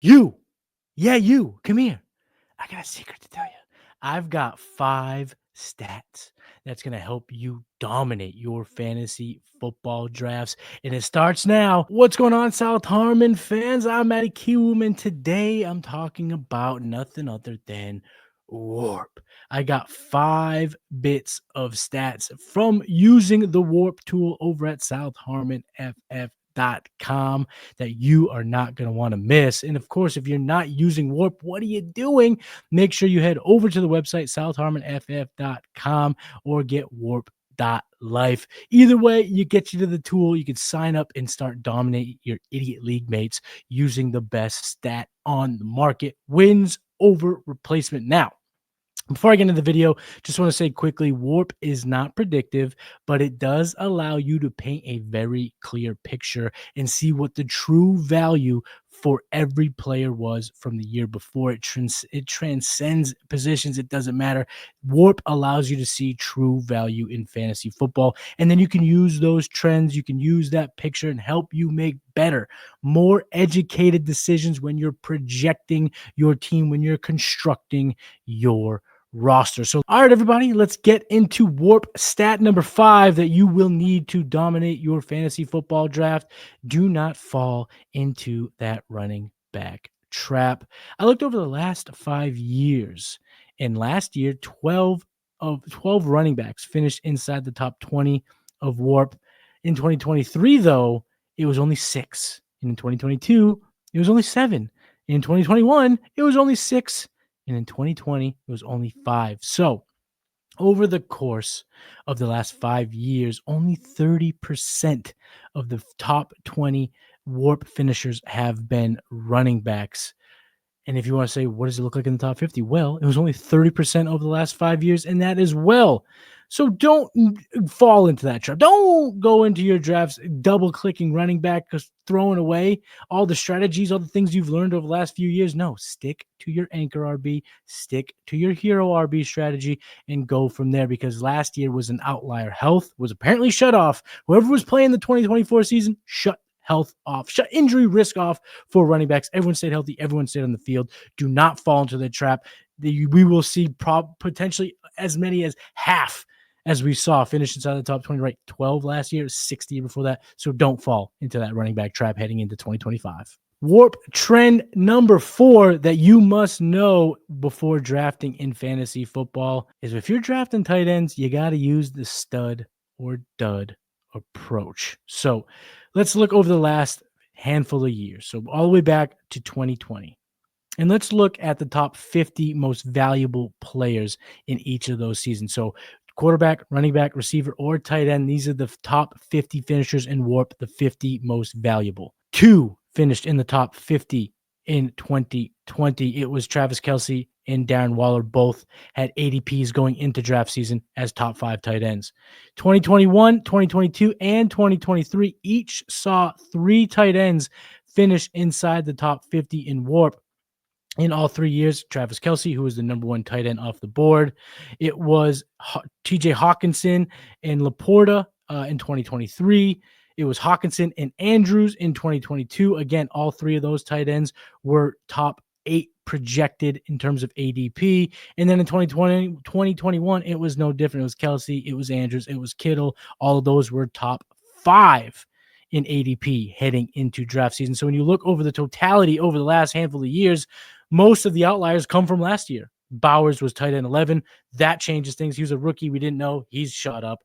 You, yeah, you, come here. I got a secret to tell you. I've got 5 stats that's going to help you dominate your fantasy football drafts. And it starts now. What's going on, South Harmon fans? I'm Matty Kiwoom, and today I'm talking about nothing other than WoRP. I got 5 bits of stats from using the WoRP tool over at southharmonff.com that you are not going to want to miss. And of course, if you're not using WoRP, what are you doing? Make sure you head over to the website, southharmonff.com, or get WoRP.life. Either way, you get you to the tool. You can sign up and start dominating your idiot league mates using the best stat on the market, wins over replacement. Now, before I get into the video, just want to say quickly, WoRP is not predictive, but it does allow you to paint a very clear picture and see what the true value for every player was from the year before. It transcends positions. It doesn't matter. WoRP allows you to see true value in fantasy football, and then you can use those trends. You can use that picture and help you make better, more educated decisions when you're projecting your team, when you're constructing your roster. So, all right, everybody, let's get into WoRP stat number 5 that you will need to dominate your fantasy football draft. Do not fall into that running back trap. I looked over the last 5 years, and last year, 12 running backs finished inside the top 20 of WoRP. In 2023, though, it was only 6. And in 2022, it was only 7. In 2021, it was only 6. And in 2020, it was only 5. So over the course of the last 5 years, only 30% of the top 20 WoRP finishers have been running backs. And if you want to say, what does it look like in the top 50? Well, it was only 30% over the last 5 years, and that as well. So don't fall into that trap. Don't go into your drafts double-clicking running back, because throwing away all the strategies, all the things you've learned over the last few years. No, stick to your anchor RB, stick to your hero RB strategy, and go from there, because last year was an outlier. Health was apparently shut off. Whoever was playing the 2024 season, shut health off, shut injury risk off for running backs. Everyone stayed healthy. Everyone stayed on the field. Do not fall into the trap. We will see potentially as many as half as we saw finish inside the top 20, right? 12 last year, 60 before that. So don't fall into that running back trap heading into 2025. WoRP trend number 4 that you must know before drafting in fantasy football is if you're drafting tight ends, you got to use the stud or dud approach. So let's look over the last handful of years. So all the way back to 2020. And let's look at the top 50 most valuable players in each of those seasons. So quarterback, running back, receiver, or tight end. These are the top 50 finishers in WoRP, the 50 most valuable. 2 finished in the top 50 in 2020. It was Travis Kelce and Darren Waller. Both had ADPs going into draft season as top 5 tight ends. 2021, 2022, and 2023 each saw 3 tight ends finish inside the top 50 in WoRP. In all 3 years, Travis Kelce, who was the number 1 tight end off the board. It was TJ Hawkinson and Laporta in 2023. It was Hawkinson and Andrews in 2022. Again, all 3 of those tight ends were top 8 projected in terms of ADP. And then in 2021, it was no different. It was Kelce, it was Andrews, it was Kittle. All of those were top 5 in ADP heading into draft season. So when you look over the totality over the last handful of years, most of the outliers come from last year. Bowers was tight end 11. That changes things. He was a rookie. We didn't know. He's shut up.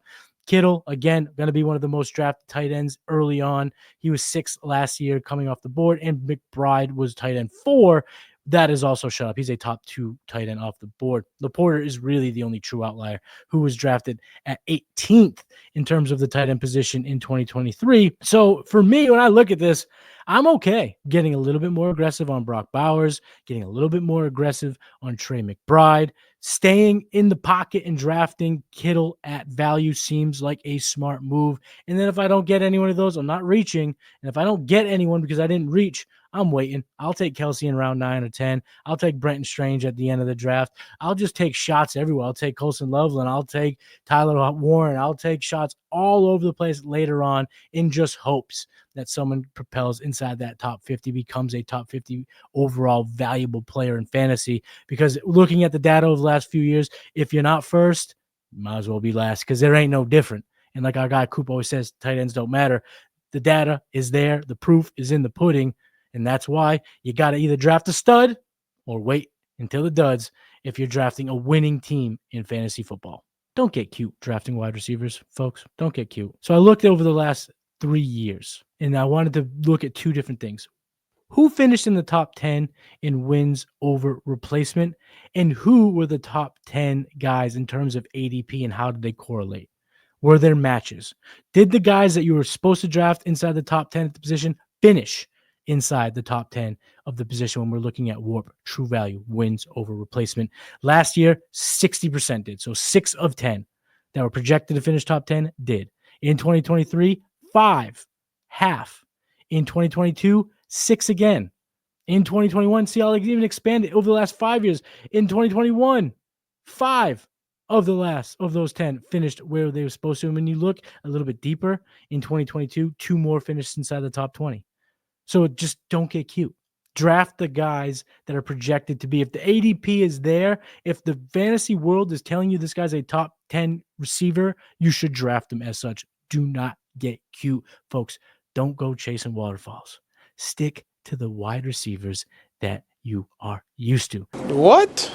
Kittle, again, going to be one of the most drafted tight ends early on. He was 6th last year coming off the board, and McBride was tight end 4. That is also shut up. He's a top 2 tight end off the board. Laporta is really the only true outlier, who was drafted at 18th in terms of the tight end position in 2023. So for me, when I look at this, I'm okay getting a little bit more aggressive on Brock Bowers, getting a little bit more aggressive on Trey McBride. Staying in the pocket and drafting Kittle at value seems like a smart move. And then if I don't get any one of those, I'm not reaching. And if I don't get anyone because I didn't reach, I'm waiting. I'll take Kelsey in round 9 or 10. I'll take Brenton Strange at the end of the draft. I'll just take shots everywhere. I'll take Colson Loveland. I'll take Tyler Warren. I'll take shots all over the place later on in just hopes that someone propels inside that top 50, becomes a top 50 overall valuable player in fantasy. Because looking at the data over the last few years, if you're not first, you might as well be last, because there ain't no different. And like our guy Coop always says, tight ends don't matter. The data is there. The proof is in the pudding. And that's why you got to either draft a stud or wait until the duds if you're drafting a winning team in fantasy football. Don't get cute drafting wide receivers, folks. Don't get cute. So I looked over the last 3 years, and I wanted to look at two different things. Who finished in the top 10 in wins over replacement, and who were the top 10 guys in terms of ADP, and how did they correlate? Were there matches? Did the guys that you were supposed to draft inside the top 10 at the position finish inside the top 10 of the position when we're looking at WoRP, true value, wins over replacement? Last year, 60% did. So 6 of 10 that were projected to finish top 10 did. In 2023, 5, half. In 2022, 6 again. In 2021, see how they even expanded over the last 5 years. In 2021, 5 of those 10 finished where they were supposed to. And when you look a little bit deeper in 2022, 2 more finished inside the top 20. So just don't get cute. Draft the guys that are projected to be. If the ADP is there, if the fantasy world is telling you this guy's a top 10 receiver, you should draft him as such. Do not get cute, folks. Don't go chasing waterfalls. Stick to the wide receivers that you are used to. What?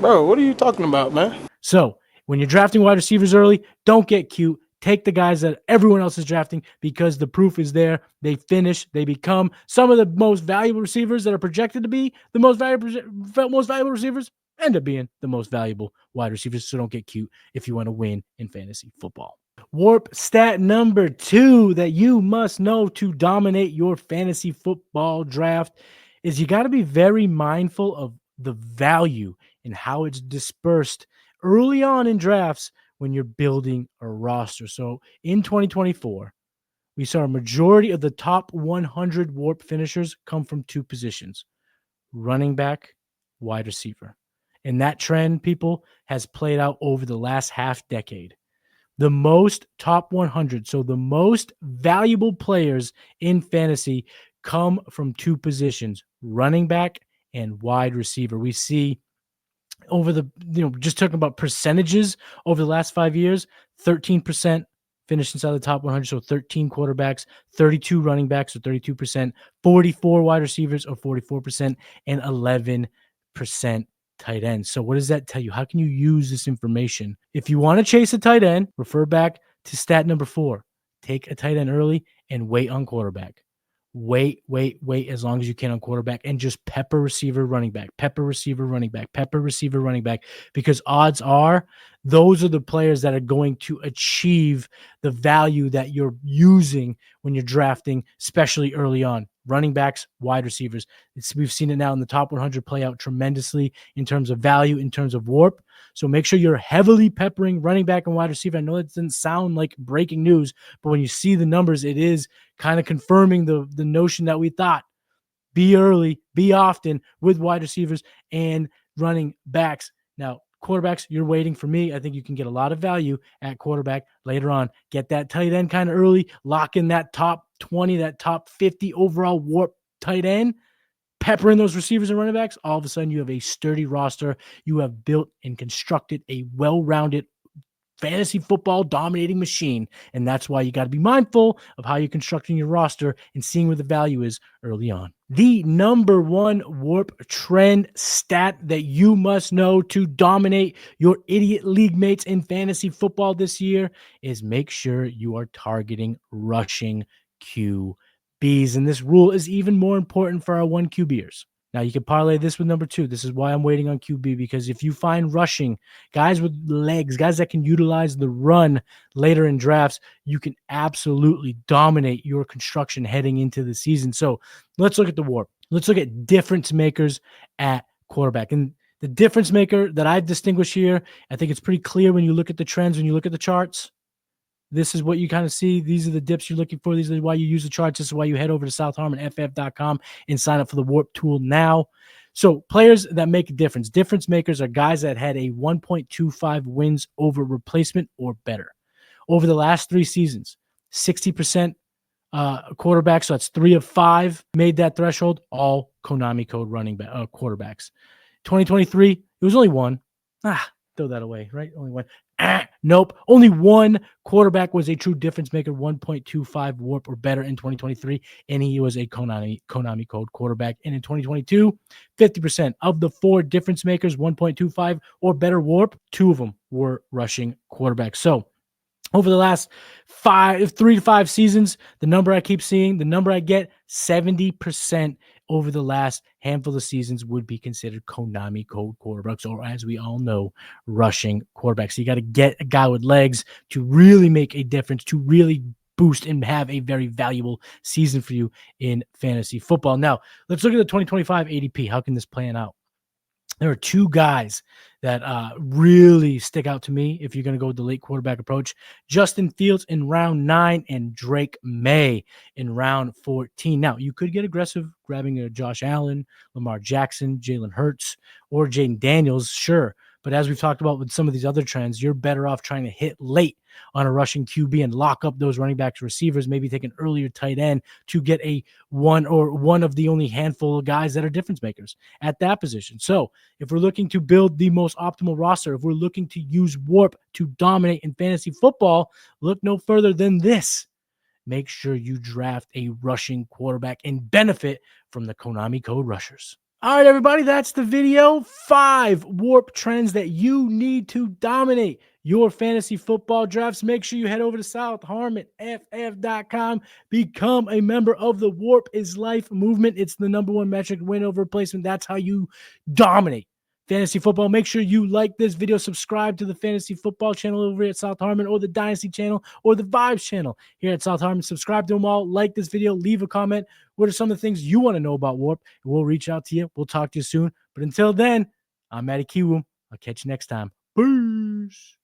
Bro, what are you talking about, man? So when you're drafting wide receivers early, don't get cute. Take the guys that everyone else is drafting, because the proof is there. They finish. They become some of the most valuable receivers that are projected to be the most valuable receivers, end up being the most valuable wide receivers. So don't get cute if you want to win in fantasy football. WoRP stat number 2 that you must know to dominate your fantasy football draft is you got to be very mindful of the value and how it's dispersed early on in drafts when you're building a roster. So in 2024, we saw a majority of the top 100 WoRP finishers come from 2 positions: running back, wide receiver. And that trend, people, has played out over the last half decade. The most top 100, so the most valuable players in fantasy, come from 2 positions: running back and wide receiver. We see over the, just talking about percentages over the last 5 years, 13% finished inside the top 100. So 13 quarterbacks, 32 running backs, or 32%, 44 wide receivers, or 44%, and 11% tight ends. So what does that tell you? How can you use this information? If you want to chase a tight end, refer back to stat number 4. Take a tight end early and wait on quarterback. Wait as long as you can on quarterback, and just pepper receiver, running back, pepper receiver, running back, pepper receiver, running back, because odds are those are the players that are going to achieve the value that you're using when you're drafting, especially early on. Running backs, wide receivers. We've seen it now in the top 100 play out tremendously in terms of value, in terms of WoRP. So make sure you're heavily peppering running back and wide receiver. I know that doesn't sound like breaking news, but when you see the numbers, it is kind of confirming the notion that we thought. Be early, be often with wide receivers and running backs. Now, quarterbacks, you're waiting for me. I think you can get a lot of value at quarterback later on. Get that tight end kind of early. Lock in that top 20, that top 50 overall WoRP tight end. Pepper in those receivers and running backs. All of a sudden, you have a sturdy roster. You have built and constructed a well-rounded fantasy football dominating machine. And that's why you got to be mindful of how you're constructing your roster and seeing where the value is early on. The number 1 WoRP trend stat that you must know to dominate your idiot league mates in fantasy football this year is make sure you are targeting rushing QBs. And this rule is even more important for our 1 QBers. Now, you can parlay this with number 2. This is why I'm waiting on QB, because if you find rushing, guys with legs, guys that can utilize the run later in drafts, you can absolutely dominate your construction heading into the season. So let's look at the WoRP. Let's look at difference makers at quarterback. And the difference maker that I've distinguished here, I think it's pretty clear when you look at the trends, when you look at the charts. This is what you kind of see. These are the dips you're looking for. These are why you use the charts. This is why you head over to southharmonff.com and sign up for the WoRP tool now. So players that make a difference. Difference makers are guys that had a 1.25 wins over replacement or better. Over the last 3 seasons, 60% quarterbacks, so that's 3 of 5 made that threshold, all Konami code running quarterbacks. 2023, it was only 1. Throw that away, right? Only 1. Nope. Only 1 quarterback was a true difference maker, 1.25 WoRP or better in 2023, and he was a Konami code quarterback. And in 2022, 50% of the 4 difference makers, 1.25 or better WoRP, 2 of them were rushing quarterbacks. So over the last 3 to 5 seasons, the number I keep seeing, the number I get, 70% over the last handful of seasons would be considered Konami code quarterbacks, or as we all know, rushing quarterbacks. So you got to get a guy with legs to really make a difference, to really boost and have a very valuable season for you in fantasy football. Now, let's look at the 2025 ADP. How can this plan out? There are 2 guys that really stick out to me if you're going to go with the late quarterback approach. Justin Fields in round 9 and Drake May in round 14. Now, you could get aggressive grabbing a Josh Allen, Lamar Jackson, Jalen Hurts, or Jaden Daniels, sure. But as we've talked about with some of these other trends, you're better off trying to hit late on a rushing QB and lock up those running backs, receivers, maybe take an earlier tight end to get a one of the only handful of guys that are difference makers at that position. So if we're looking to build the most optimal roster, if we're looking to use WoRP to dominate in fantasy football, look no further than this. Make sure you draft a rushing quarterback and benefit from the Konami code rushers. All right, everybody, that's the video. 5 WoRP trends that you need to dominate your fantasy football drafts. Make sure you head over to southharmonff.com. Become a member of the WoRP is Life movement. It's the #1 metric, win over replacement. That's how you dominate fantasy football. Make sure you like this video, subscribe to the fantasy football channel over here at South Harmon, or the Dynasty channel, or the Vibes channel here at South Harmon. Subscribe to them all. Like this video. Leave a comment. What are some of the things you want to know about WoRP? We'll reach out to you. We'll talk to you soon. But until then, I'm Matty Kiwoom. I'll catch you next time. Peace.